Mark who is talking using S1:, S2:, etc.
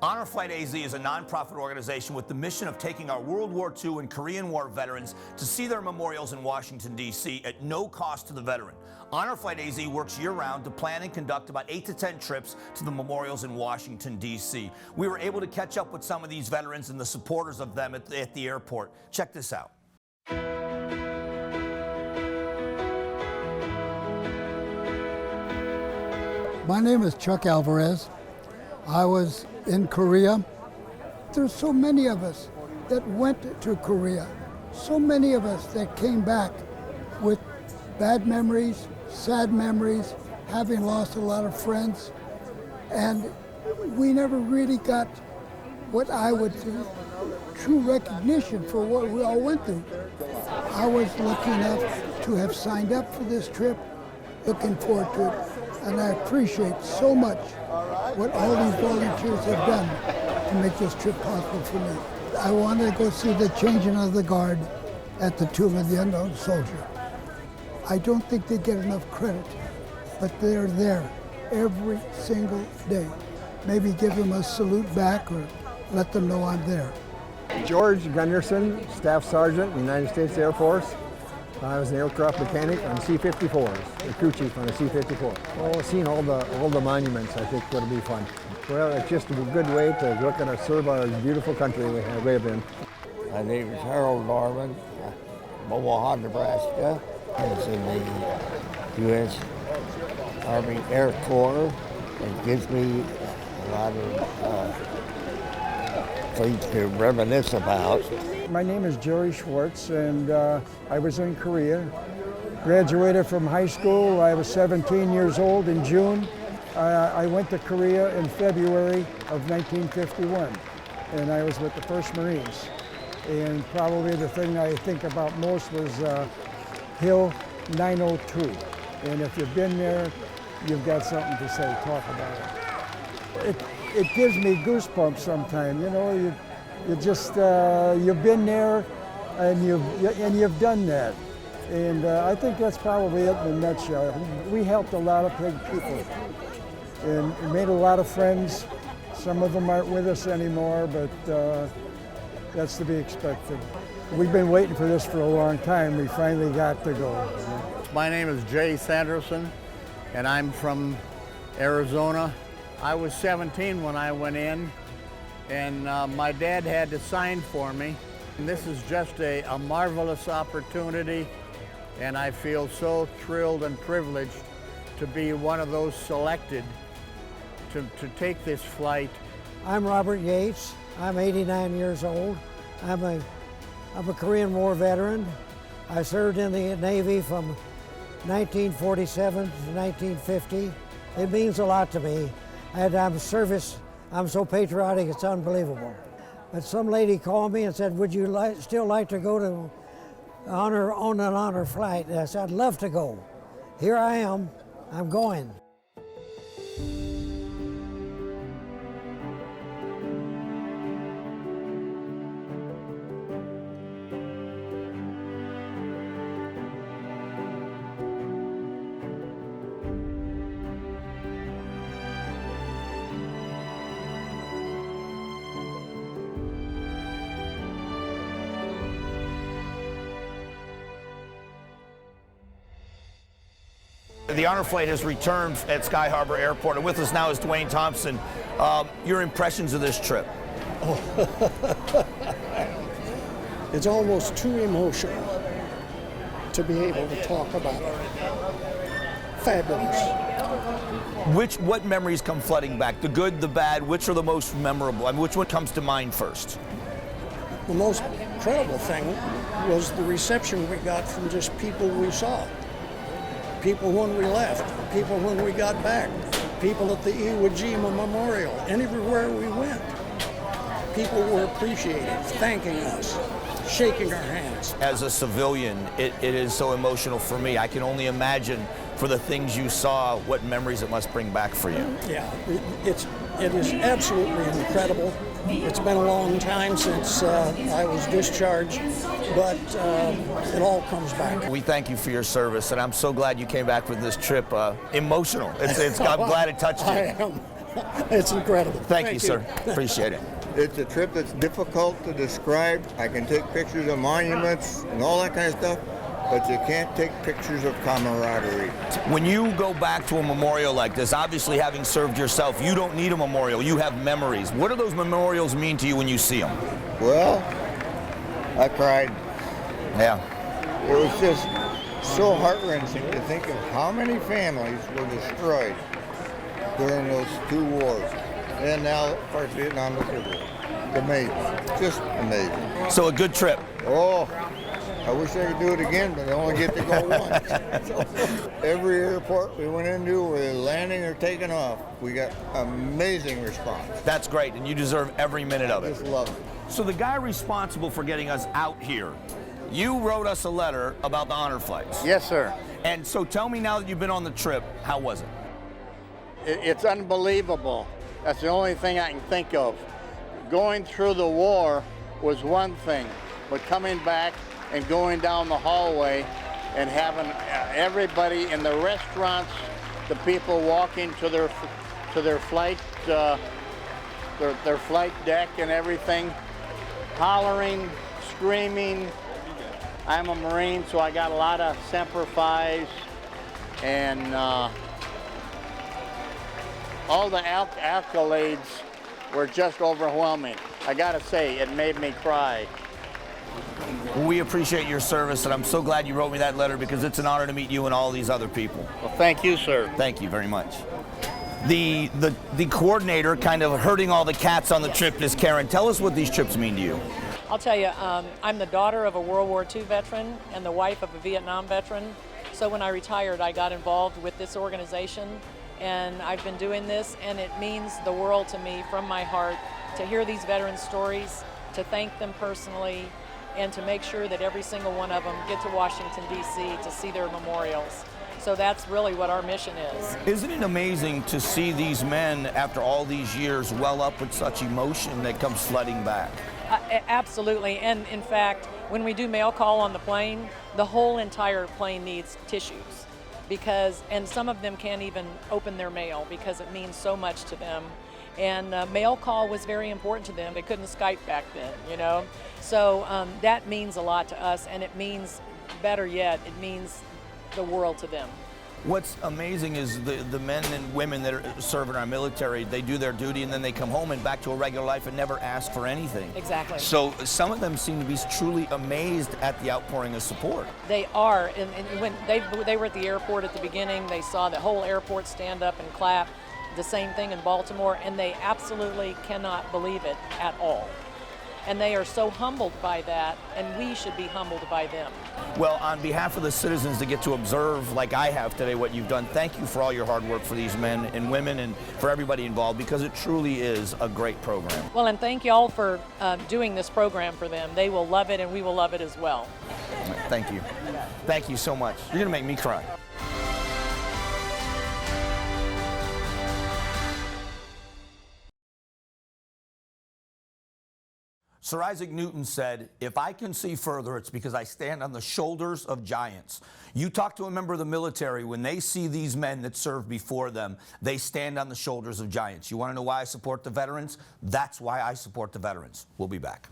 S1: Honor Flight AZ is a nonprofit organization with the mission of taking our World War II and Korean War veterans to see their memorials in Washington, D.C. at no cost to the veteran. Honor Flight AZ works year-round to plan and conduct about 8 to 10 trips to the memorials in Washington, D.C. We were able to catch up with some of these veterans and the supporters of them at the airport. Check this out.
S2: My name is Chuck Alvarez. I was in Korea. There's so many of us that went to Korea. So many of us that came back with bad memories, sad memories, having lost a lot of friends. And we never really got what I would do, true recognition for what we all went through. I was lucky enough to have signed up for this trip, looking forward to it. And I appreciate so much what all these volunteers have done to make this trip possible for me. I want to go see the changing of the guard at the Tomb of the Unknown Soldier. I don't think they get enough credit, but they're there every single day. Maybe give them a salute back or let them know I'm there.
S3: George Gunderson, Staff Sergeant, United States Air Force. I was an aircraft mechanic on C-54s, the crew chief on a C-54. Oh, seeing all the monuments, I think, would be fun. Well, it's just a good way to look and serve our beautiful country we live in.
S4: My name is Harold Norman, Omaha, Nebraska. I was in the U.S. Army Air Corps. It gives me a lot of things to reminisce about.
S5: My name is Jerry Schwartz, and I was in Korea. Graduated from high school. I was 17 years old in June. I went to Korea in February of 1951, and I was with the 1st Marines. And probably the thing I think about most was Hill 902. And if you've been there, you've got something to say, talk about it. It gives me goosebumps sometimes, you know. You just, you've been there and you've done that. And I think that's probably it in a nutshell. We helped a lot of people and made a lot of friends. Some of them aren't with us anymore, but that's to be expected. We've been waiting for this for a long time. We finally got to go.
S6: My name is Jay Sanderson, and I'm from Arizona. I was 17 when I went in, and my dad had to sign for me. And this is just a marvelous opportunity, and I feel so thrilled and privileged to be one of those selected to take this flight.
S7: I'm Robert Yates. I'm 89 years old. I'm a Korean War veteran. I served in the Navy from 1947 to 1950. It means a lot to me. I'm so patriotic, it's unbelievable. But some lady called me and said, would you still like to go to on an honor flight? And I said, I'd love to go. Here I am, I'm going.
S1: The honor flight has returned at Sky Harbor Airport, and with us now is Dwayne Thompson. Your impressions of this trip?
S8: It's almost too emotional to be able to talk about it. Fabulous.
S1: What memories come flooding back? The good, the bad, which are the most memorable? I mean, which one comes to mind first?
S8: The most incredible thing was the reception we got from just people we saw. People when we left, people when we got back, people at the Iwo Jima Memorial, and everywhere we went. People were appreciating, thanking us, shaking our hands.
S1: As a civilian, it is so emotional for me. I can only imagine for the things you saw, what memories it must bring back for you.
S8: Yeah, it is absolutely incredible. It's been a long time since I was discharged, but it all comes back.
S1: We thank you for your service, and I'm so glad you came back with this trip. Emotional. I'm glad it touched you.
S8: I am. It's incredible.
S1: Thank you, sir. Appreciate it.
S4: It's a trip that's difficult to describe. I can take pictures of monuments and all that kind of stuff, but you can't take pictures of camaraderie.
S1: When you go back to a memorial like this, obviously having served yourself, you don't need a memorial. You have memories. What do those memorials mean to you when you see them?
S4: Well, I cried.
S1: Yeah.
S4: It was just so heart-wrenching to think of how many families were destroyed during those two wars. And now, of course, Vietnam is over. Amazing. Just amazing.
S1: So a good trip.
S4: Oh, I wish I could do it again, but I only get to go once. So, every airport we went into, whether landing or taking off, we got amazing response.
S1: That's great, and you deserve every minute of it.
S4: Just love it.
S1: So the guy responsible for getting us out here, you wrote us a letter about the honor flights.
S6: Yes, sir.
S1: And so tell me, now that you've been on the trip, how was it?
S6: It's unbelievable. That's the only thing I can think of. Going through the war was one thing, but coming back and going down the hallway and having everybody in the restaurants, the people walking to their flight, their flight deck and everything, hollering, screaming. I'm a Marine, so I got a lot of Semper Fi's, and all the accolades were just overwhelming. I gotta say, it made me cry.
S1: Well, we appreciate your service, and I'm so glad you wrote me that letter, because it's an honor to meet you and all these other people.
S6: Well, thank you, sir.
S1: Thank you very much. The coordinator, kind of herding all the cats on the trip, is Karen. Tell us what these trips mean to you.
S9: I'll tell you, I'm the daughter of a World War II veteran and the wife of a Vietnam veteran. So when I retired, I got involved with this organization, and I've been doing this, and it means the world to me from my heart to hear these veterans' stories, to thank them personally, and to make sure that every single one of them get to Washington, D.C. to see their memorials. So that's really what our mission is.
S1: Isn't it amazing to see these men, after all these years, well up with such emotion that comes flooding back?
S9: Absolutely, and in fact, when we do mail call on the plane, the whole entire plane needs tissues, and some of them can't even open their mail because it means so much to them. And mail call was very important to them. They couldn't Skype back then, you know? So that means a lot to us, and it means, better yet, it means the world to them.
S1: What's amazing is the men and women that serve in our military, they do their duty and then they come home and back to a regular life and never ask for anything.
S9: Exactly.
S1: So some of them seem to be truly amazed at the outpouring of support.
S9: They are, and when they were at the airport at the beginning, they saw the whole airport stand up and clap. The same thing in Baltimore, and they absolutely cannot believe it at all. And they are so humbled by that, and we should be humbled by them.
S1: Well, on behalf of the citizens that get to observe, like I have today, what you've done, thank you for all your hard work for these men and women and for everybody involved, because it truly is a great program.
S9: Well, and thank you all for doing this program for them. They will love it, and we will love it as well.
S1: Thank you. Thank you so much. You're going to make me cry. Sir Isaac Newton said, "If I can see further, it's because I stand on the shoulders of giants." You talk to a member of the military, when they see these men that served before them, they stand on the shoulders of giants. You want to know why I support the veterans? That's why I support the veterans. We'll be back.